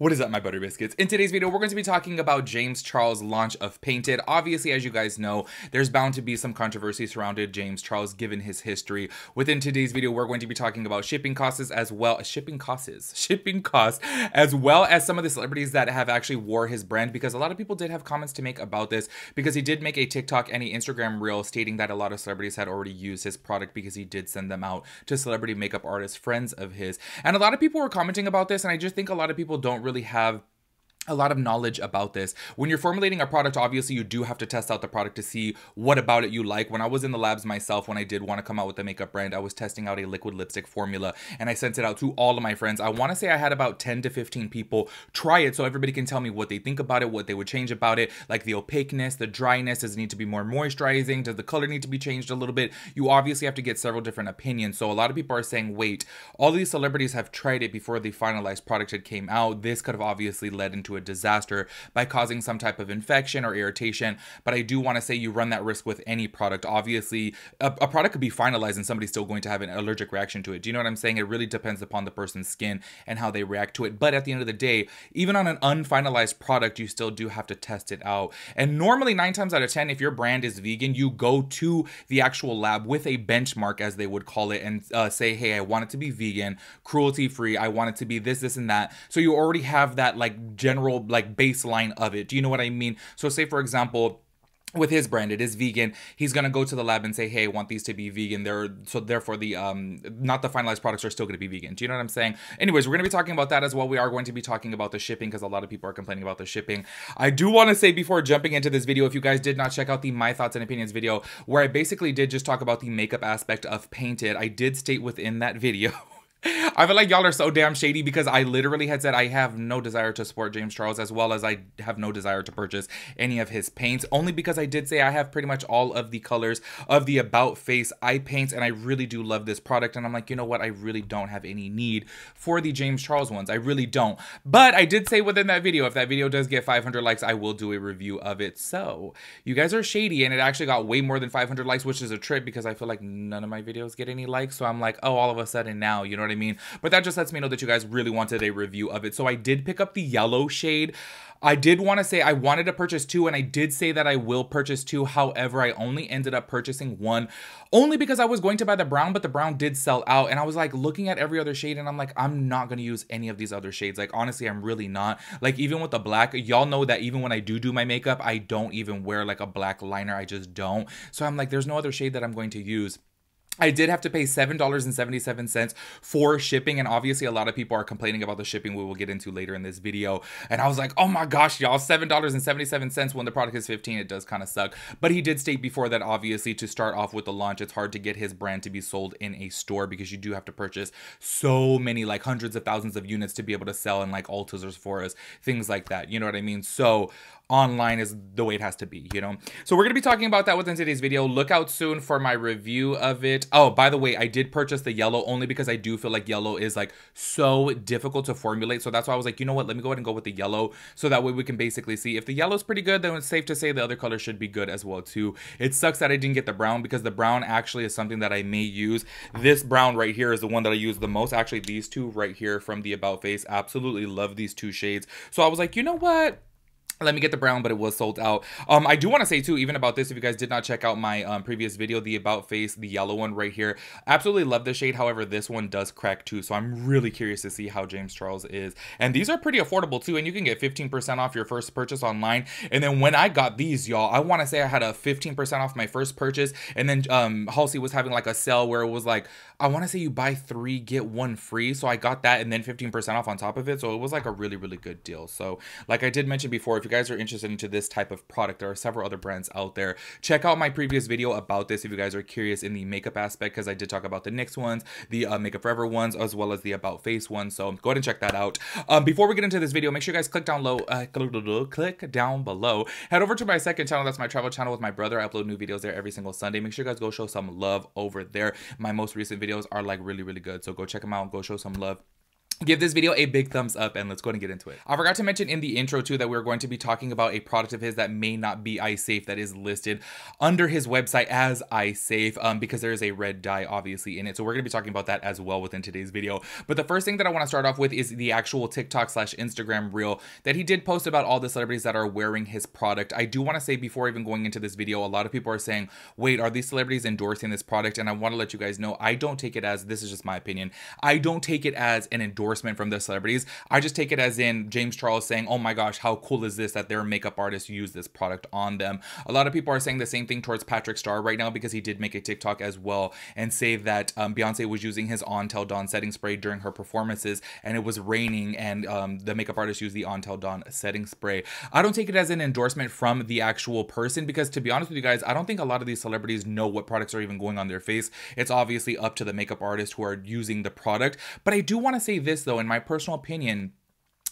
What is up, my butter biscuits? In today's video, we're going to be talking about James Charles' launch of Painted. Obviously, as you guys know, there's bound to be some controversy surrounded James Charles given his history. Within today's video, we're going to be talking about shipping costs as well as as well as some of the celebrities that have actually wore his brand, because a lot of people did have comments to make about this, because he did make a TikTok and an Instagram reel stating that a lot of celebrities had already used his product because he did send them out to celebrity makeup artists, friends of his. And a lot of people were commenting about this, and I just think a lot of people don't really have a lot of knowledge about this. When you're formulating a product, obviously you do have to test out the product to see what about it you like. When I was in the labs myself, when I did want to come out with a makeup brand, I was testing out a liquid lipstick formula and I sent it out to all of my friends. I want to say I had about 10 to 15 people try it so everybody can tell me what they think about it, what they would change about it, like the opaqueness, the dryness, does it need to be more moisturizing, does the color need to be changed a little bit? You obviously have to get several different opinions. So a lot of people are saying, wait, all these celebrities have tried it before the finalized product had came out. This could have obviously led into a disaster by causing some type of infection or irritation. But I do want to say you run that risk with any product. Obviously, a product could be finalized and somebody's still going to have an allergic reaction to it. Do you know what I'm saying? It really depends upon the person's skin and how they react to it. But at the end of the day, even on an unfinalized product, you still do have to test it out. And normally 9 times out of 10, if your brand is vegan, you go to the actual lab with a benchmark, as they would call it, and say, hey, I want it to be vegan, cruelty free. I want it to be this, this, and that. So you already have that like general like baseline of it. Do you know what I mean? So say, for example, with his brand, it is vegan. He's gonna go to the lab and say, hey, I want these to be vegan. So therefore the not the finalized products are still gonna be vegan. Do you know what I'm saying? Anyways, we're gonna be talking about that as well. We are going to be talking about the shipping because a lot of people are complaining about the shipping. I do want to say before jumping into this video, if you guys did not check out the My Thoughts and Opinions video, where I basically did just talk about the makeup aspect of Painted, I did state within that video I feel like y'all are so damn shady, because I literally had said I have no desire to support James Charles, as well as I have no desire to purchase any of his paints, only because I did say I have pretty much all of the colors of the About Face eye paints, and I really do love this product. And I'm like, you know what? I really don't have any need for the James Charles ones. I really don't. But I did say within that video, if that video does get 500 likes, I will do a review of it. So you guys are shady, and it actually got way more than 500 likes, which is a trip because I feel like none of my videos get any likes. So I'm like, oh, all of a sudden now, you know what I mean? But that just lets me know that you guys really wanted a review of it. So I did pick up the yellow shade. I did want to say I wanted to purchase 2, and I did say that I will purchase 2. However, I only ended up purchasing 1, only because I was going to buy the brown, but the brown did sell out. And I was like looking at every other shade, and I'm like, I'm not going to use any of these other shades. Like, honestly, I'm really not. Like, even with the black, y'all know that even when I do my makeup, I don't even wear like a black liner. I just don't. So I'm like, there's no other shade that I'm going to use. I did have to pay $7.77 for shipping, and obviously a lot of people are complaining about the shipping, we will get into later in this video. And I was like, oh my gosh, y'all, $7.77 when the product is $15, it does kind of suck. But he did state before that obviously to start off with the launch, it's hard to get his brand to be sold in a store, because you do have to purchase so many, like hundreds of thousands of units to be able to sell in like Ultas or Sephora's, things like that. You know what I mean? So online is the way it has to be, you know? So we're going to be talking about that within today's video. Look out soon for my review of it. Oh, by the way, I did purchase the yellow only because I do feel like yellow is like so difficult to formulate. So that's why I was like, you know what? Let me go ahead and go with the yellow. So that way we can basically see if the yellow is pretty good, then it's safe to say the other color should be good as well too. It sucks that I didn't get the brown, because the brown actually is something that I may use. This brown right here is the one that I use the most. Actually, these two right here from the About Face, absolutely love these 2 shades. So I was like, you know what? Let me get the brown, but it was sold out. I do want to say too, even about this, if you guys did not check out my previous video, the About Face, the yellow one right here, absolutely love the shade. However, this one does crack too, so I'm really curious to see how James Charles is. And these are pretty affordable too, and you can get 15% off your first purchase online. And then when I got these, y'all, I want to say I had a 15% off my first purchase, and then Halsey was having like a sale where it was like, I want to say you buy 3 get 1 free. So I got that and then 15% off on top of it. So it was like a really, really good deal. So like I did mention before, if you guys are interested into this type of product, there are several other brands out there. Check out my previous video about this if you guys are curious in the makeup aspect, because I did talk about the NYX ones, the Makeup Forever ones, as well as the About Face ones. So go ahead and check that out. Before we get into this video, make sure you guys click down below. Head over to my second channel. That's my travel channel with my brother. I upload new videos there every single Sunday. Make sure you guys go show some love over there. My most recent videos are like really, really good. So go check them out. Go show some love. give this video a big thumbs up and let's go ahead and get into it. I forgot to mention in the intro too that we're going to be talking about a product of his that may not be eye safe, that is listed under his website as eye safe because there is a red dye obviously in it. So we're going to be talking about that as well within today's video. But the first thing that I want to start off with is the actual TikTok / Instagram reel that he did post about all the celebrities that are wearing his product. I do want to say before even going into this video, a lot of people are saying, wait, are these celebrities endorsing this product? And I want to let you guys know, I don't take it as, this is just my opinion, I don't take it as an endorsement from the celebrities. I just take it as in James Charles saying, oh my gosh, how cool is this that their makeup artists use this product on them. A lot of people are saying the same thing towards Patrick Starr right now because he did make a TikTok as well and say that Beyonce was using his On Till Dawn setting spray during her performances and it was raining and the makeup artist used the On Till Dawn setting spray. I don't take it as an endorsement from the actual person because, to be honest with you guys, I don't think a lot of these celebrities know what products are even going on their face. It's obviously up to the makeup artists who are using the product. But I do want to say this though, in my personal opinion,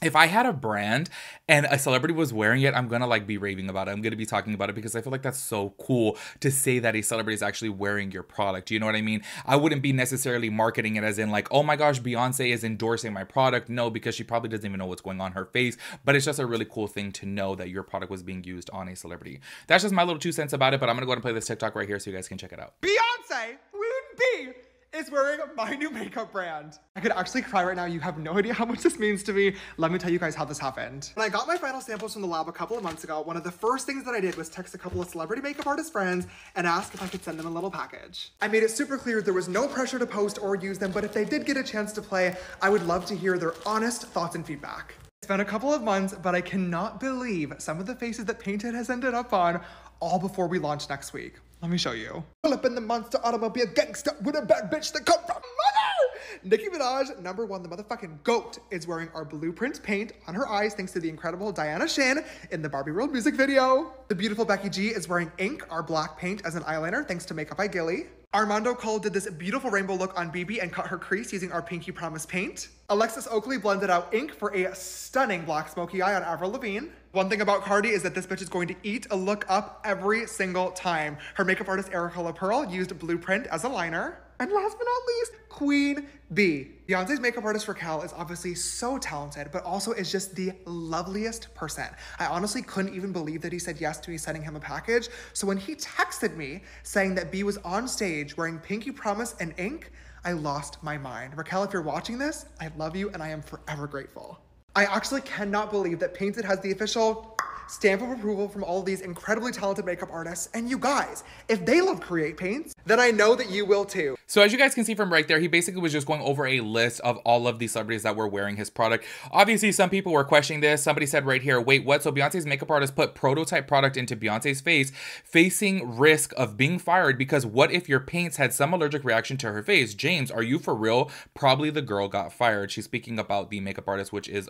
if I had a brand and a celebrity was wearing it, I'm gonna be raving about it. I'm gonna be talking about it because I feel like that's so cool to say that a celebrity is actually wearing your product. You know what I mean? I wouldn't be necessarily marketing it as in oh my gosh, Beyonce is endorsing my product. No, because she probably doesn't even know what's going on her face, but it's just a really cool thing to know that your product was being used on a celebrity. That's just my little 2 cents about it, but I'm gonna go ahead and play this TikTok right here so you guys can check it out. Beyonce, Queen B, is wearing my new makeup brand. I could actually cry right now. You have no idea how much this means to me. Let me tell you guys how this happened. When I got my final samples from the lab a couple of months ago, one of the first things that I did was text a couple of celebrity makeup artist friends and ask if I could send them a little package. I made it super clear there was no pressure to post or use them, but if they did get a chance to play, I would love to hear their honest thoughts and feedback. It's been a couple of months, but I cannot believe some of the faces that Painted has ended up on all before we launch next week. Let me show you. Pull up in the monster automobile gangster with a bad bitch that come from mother. Nicki Minaj, #1, the motherfucking GOAT, is wearing our blueprint paint on her eyes thanks to the incredible Diana Shin in the Barbie World music video. The beautiful Becky G is wearing ink, our black paint, as an eyeliner thanks to Makeup by Gilly. Armando Cole did this beautiful rainbow look on BB and cut her crease using our Pinky Promise paint. Alexis Oakley blended out ink for a stunning black smoky eye on Avril Lavigne. One thing about Cardi is that this bitch is going to eat a look up every single time. Her makeup artist Erica LaPearl used Blueprint as a liner. And last but not least, Queen B. Beyonce's makeup artist for Cal is obviously so talented, but also is just the loveliest person. I honestly couldn't even believe that he said yes to me sending him a package. So when he texted me saying that B was on stage wearing Pinky Promise and ink, I lost my mind. Raquel, if you're watching this, I love you and I am forever grateful. I actually cannot believe that Painted has the official stamp of approval from all of these incredibly talented makeup artists. And you guys, if they love Create Paints, then I know that you will too. So as you guys can see from right there, he basically was just going over a list of all of the celebrities that were wearing his product. Obviously, some people were questioning this. Somebody said right here, wait, what? So Beyonce's makeup artist put prototype product into Beyonce's face, facing risk of being fired because what if your paints had some allergic reaction to her face? James, are you for real? Probably the girl got fired. She's speaking about the makeup artist, which is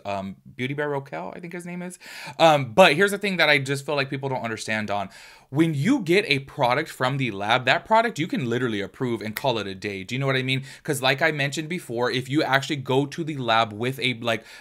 Beauty Bear Raquel, I think his name is. But here's the thing that I just feel like people don't understand on. When you get a product from the lab, that product you can literally approve and call it a day. Do you know what I mean? Because like I mentioned before, if you actually go to the lab with a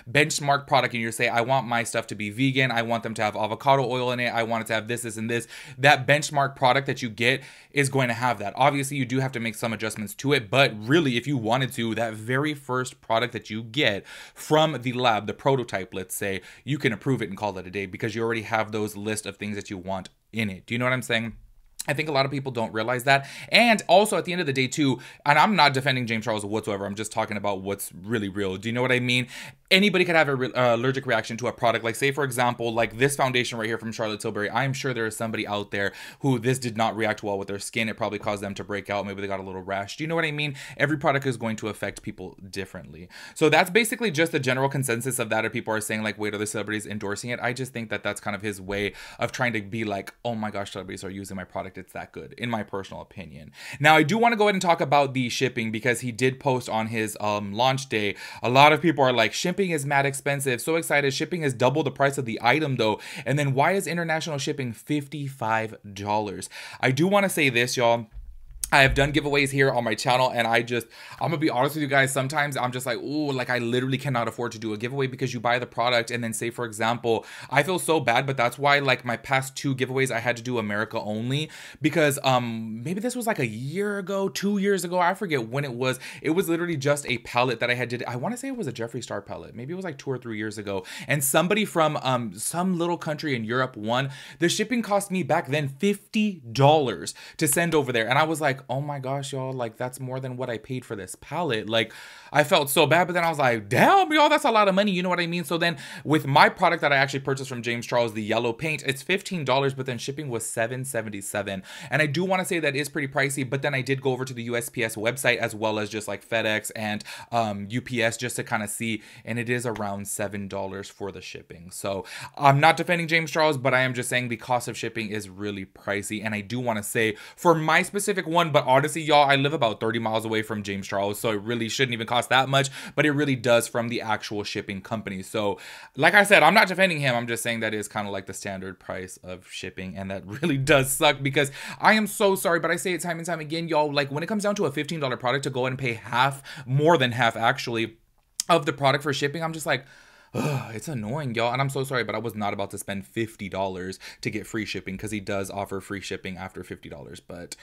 benchmark product and you say, I want my stuff to be vegan, I want them to have avocado oil in it, I want it to have this, this, and this, that benchmark product that you get is going to have that. Obviously, you do have to make some adjustments to it, but really, if you wanted to, that very first product that you get from the lab, the prototype, let's say, you can approve it and call it a day because you already have those list of things that you want in it. Do you know what I'm saying? I think a lot of people don't realize that. And also at the end of the day too, and I'm not defending James Charles whatsoever, I'm just talking about what's really real. Do you know what I mean? Anybody could have an allergic reaction to a product. Like say for example, like this foundation right here from Charlotte Tilbury. I'm sure there is somebody out there who this did not react well with their skin. It probably caused them to break out. Maybe they got a little rash. Do you know what I mean? Every product is going to affect people differently. So that's basically just the general consensus of that. Or people are saying like, wait, are the celebrities endorsing it? I just think that that's kind of his way of trying to be like, oh my gosh, celebrities are using my product. It's that good, in my personal opinion. Now, I do want to go ahead and talk about the shipping because he did post on his launch day. A lot of people are like, shipping is mad expensive. So excited. Shipping is double the price of the item though. And then why is international shipping $55? I do want to say this, y'all. I have done giveaways here on my channel, and I'm gonna be honest with you guys, sometimes I'm just like, ooh, like I literally cannot afford to do a giveaway because you buy the product and then say, for example, I feel so bad, but that's why like my past 2 giveaways I had to do America only because maybe this was like a year ago, 2 years ago, I forget when it was. It was literally just a palette that I had did. I want to say it was a Jeffree Star palette. Maybe it was like 2 or 3 years ago, and somebody from some little country in Europe won. The shipping cost me back then $50 to send over there, and I was like, oh my gosh, y'all, like that's more than what I paid for this palette. Like I felt so bad, but then I was like, damn, y'all, that's a lot of money, you know what I mean? So then with my product that I actually purchased from James Charles, the yellow paint, it's $15, but then shipping was $7.77. And I do want to say that is pretty pricey, but then I did go over to the USPS website as well as just like FedEx and UPS just to kind of see, and it is around $7 for the shipping. So I'm not defending James Charles, but I am just saying the cost of shipping is really pricey. And I do want to say for my specific one, but honestly, y'all, I live about 30 miles away from James Charles, so it really shouldn't even cost that much, but it really does from the actual shipping company. So like I said, I'm not defending him. I'm just saying that is kind of like the standard price of shipping, and that really does suck because I am so sorry, but I say it time and time again, y'all, like when it comes down to a $15 product, to go ahead and pay half, more than half actually, of the product for shipping, I'm just like, ugh, it's annoying, y'all, and I'm so sorry, but I was not about to spend $50 to get free shipping because he does offer free shipping after $50, but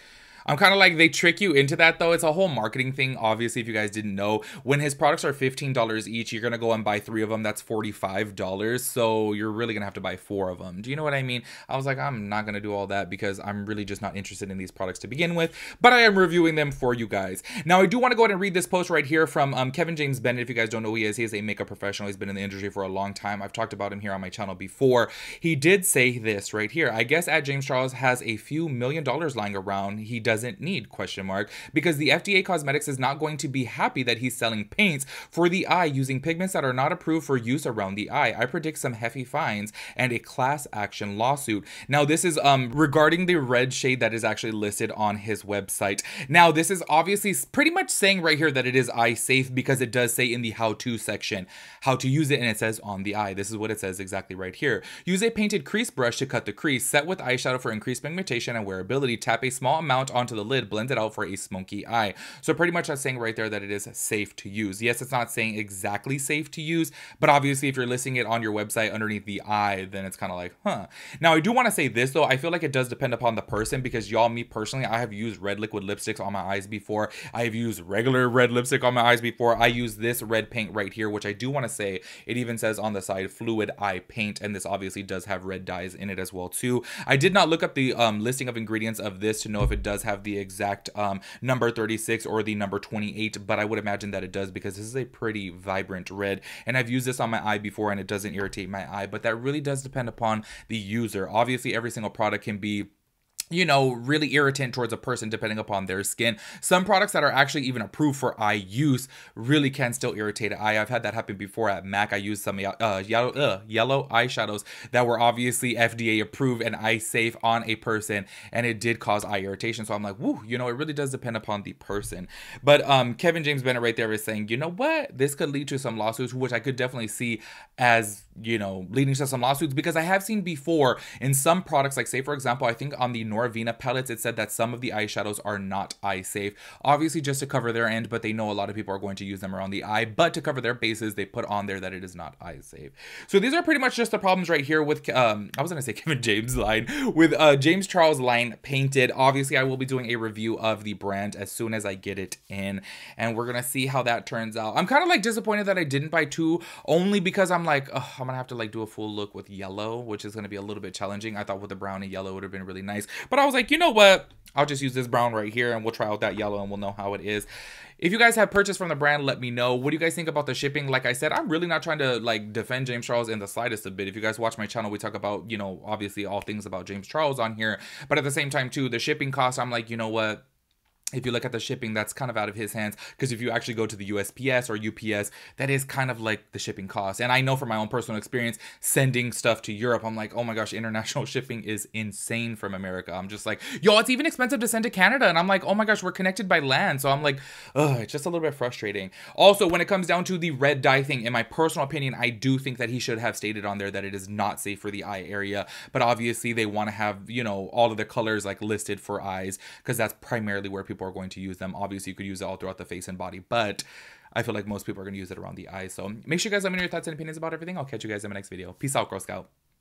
I'm kind of like, they trick you into that though. It's a whole marketing thing. Obviously, if you guys didn't know, when his products are $15 each, you're going to go and buy 3 of them. That's $45. So you're really going to have to buy 4 of them. Do you know what I mean? I was like, I'm not going to do all that because I'm really just not interested in these products to begin with, but I am reviewing them for you guys. Now, I do want to go ahead and read this post right here from Kevin James Bennett. If you guys don't know who he is a makeup professional. He's been in the industry for a long time. I've talked about him here on my channel before. He did say this right here. I guess at James Charles has a few $1 million lying around he doesn't need, because the FDA Cosmetics is not going to be happy that he's selling paints for the eye using pigments that are not approved for use around the eye. I predict some hefty fines and a class action lawsuit. Now, this is regarding the red shade that is actually listed on his website. Now, this is obviously pretty much saying right here that it is eye safe because it does say in the how-to section how to use it, and it says on the eye. This is what it says exactly right here. Use a painted crease brush to cut the crease. Set with eyeshadow for increased pigmentation and wearability. Tap a small amount onto the lid. Blend it out for a smoky eye. So pretty much that's saying right there that it is safe to use. Yes, it's not saying exactly safe to use, but obviously if you're listing it on your website underneath the eye, then it's kind of like, huh. Now, I do want to say this though. I feel like it does depend upon the person because y'all, me personally, I have used red liquid lipsticks on my eyes before. I have used regular red lipstick on my eyes before. I use this red paint right here, which I do want to say, it even says on the side fluid eye paint, and this obviously does have red dyes in it as well too. I did not look up the listing of ingredients of this to know if it does have the exact number 36 or the number 28, but I would imagine that it does because this is a pretty vibrant red, and I've used this on my eye before and it doesn't irritate my eye, but that really does depend upon the user. Obviously, every single product can be, you know, really irritant towards a person depending upon their skin. Some products that are actually even approved for eye use really can still irritate an eye. I've had that happen before at MAC. I used some yellow eyeshadows that were obviously FDA approved and eye safe on a person, and it did cause eye irritation. So I'm like, woo, you know, it really does depend upon the person. But Kevin James Bennett right there is saying, you know what, this could lead to some lawsuits, which I could definitely see as, you know, leading to some lawsuits, because I have seen before in some products, like say for example, I think on the Norvina palettes, it said that some of the eyeshadows are not eye safe, obviously just to cover their end, but they know a lot of people are going to use them around the eye, but to cover their bases, they put on there that it is not eye safe. So these are pretty much just the problems right here with, I was gonna say Kevin James line, with James Charles line painted. Obviously, I will be doing a review of the brand as soon as I get it in, and we're gonna see how that turns out. I'm kind of like disappointed that I didn't buy 2, only because I'm like, oh, I'm gonna have to like do a full look with yellow, which is gonna be a little bit challenging. I thought with the brown and yellow would have been really nice, but I was like, you know what? I'll just use this brown right here and we'll try out that yellow and we'll know how it is. If you guys have purchased from the brand, let me know. What do you guys think about the shipping? Like I said, I'm really not trying to like defend James Charles in the slightest a bit. If you guys watch my channel, we talk about, you know, obviously all things about James Charles on here, but at the same time too, the shipping costs, I'm like, you know what? if you look at the shipping, that's kind of out of his hands, because if you actually go to the USPS or UPS, that is kind of like the shipping cost. And I know from my own personal experience sending stuff to Europe, I'm like, oh my gosh, international shipping is insane from America. I'm just like, yo, it's even expensive to send to Canada. And I'm like, oh my gosh, we're connected by land. So I'm like, ugh, it's just a little bit frustrating. Also, when it comes down to the red dye thing, in my personal opinion, I do think that he should have stated on there that it is not safe for the eye area. But obviously they want to have, you know, all of the colors like listed for eyes, because that's primarily where people are going to use them. Obviously you could use it all throughout the face and body, but I feel like most people are going to use it around the eyes. So make sure you guys let me know your thoughts and opinions about everything. I'll catch you guys in my next video. Peace out, Girl Scout.